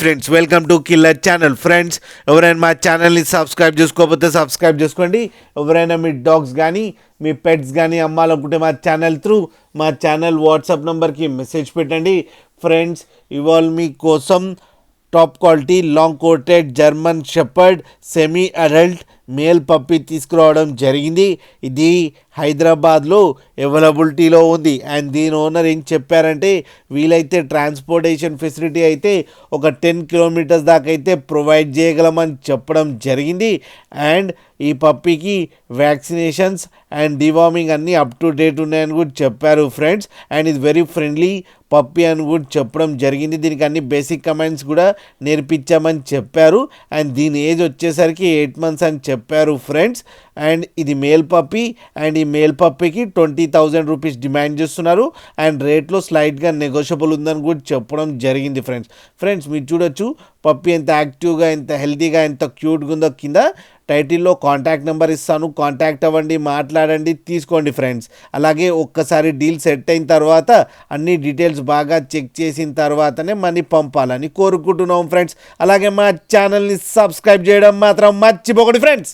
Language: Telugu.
Friends, welcome to killer channel. Friends, ఎవరైనా మా ఛానల్ని సబ్స్క్రైబ్ చేసుకోకపోతే సబ్స్క్రైబ్ చేసుకోండి. ఎవరైనా మీ డాగ్స్ కానీ మీ పెట్స్ కానీ అమ్మాలనుకుంటే మా ఛానల్ వాట్సాప్ నెంబర్కి మెసేజ్ పెట్టండి. ఫ్రెండ్స్, ఇవాళ మీకోసం top quality long coated German shepherd semi adult male puppy తీసుకురావడం జరిగింది. ఇది హైదరాబాద్లో అవైలబిలిటీలో ఉంది. అండ్ దీని ఓనర్ ఏం చెప్పారంటే, వీలైతే ట్రాన్స్పోర్టేషన్ ఫెసిలిటీ అయితే ఒక 10 కిలోమీటర్స్ దాకా అయితే ప్రొవైడ్ చేయగలమని చెప్పడం జరిగింది. అండ్ ఈ పప్పీకి వ్యాక్సినేషన్స్ అండ్ డివార్మింగ్ అన్నీ అప్ టు డేట్ ఉన్నాయని కూడా చెప్పారు ఫ్రెండ్స్. అండ్ ఇది వెరీ ఫ్రెండ్లీ పప్పీ అని కూడా చెప్పడం జరిగింది. దీనికి అన్ని బేసిక్ కమాండ్స్ కూడా నేర్పించామని చెప్పారు. అండ్ దీని ఏజ్ వచ్చేసరికి 8 months అని చెప్పారు ఫ్రెండ్స్. అండ్ ఇది మేల్ పప్పీ. అండ్ ఈ మేల్ పప్పీకి 20,000 రూపీస్ డిమాండ్ చేస్తున్నారు. అండ్ రేట్లో స్లైట్గా నెగోషియబుల్ ఉందని కూడా చెప్పడం జరిగింది ఫ్రెండ్స్. మీరు చూడొచ్చు పప్పీ ఎంత యాక్టివ్గా, ఎంత హెల్తీగా, ఎంత క్యూట్గా ఉందో. కింద టైటిల్లో కాంటాక్ట్ నెంబర్ ఇస్తాను, కాంటాక్ట్ అవ్వండి, మాట్లాడండి, తీసుకోండి ఫ్రెండ్స్. అలాగే ఒక్కసారి డీల్ సెట్ అయిన తర్వాత అన్ని డీటెయిల్స్ బాగా చెక్ చేసిన తర్వాతనే మనీ పంపాలని కోరుకుంటున్నాం ఫ్రెండ్స్. అలాగే మా ఛానల్ని సబ్స్క్రైబ్ చేయడం మాత్రం మర్చిపోకండి ఫ్రెండ్స్.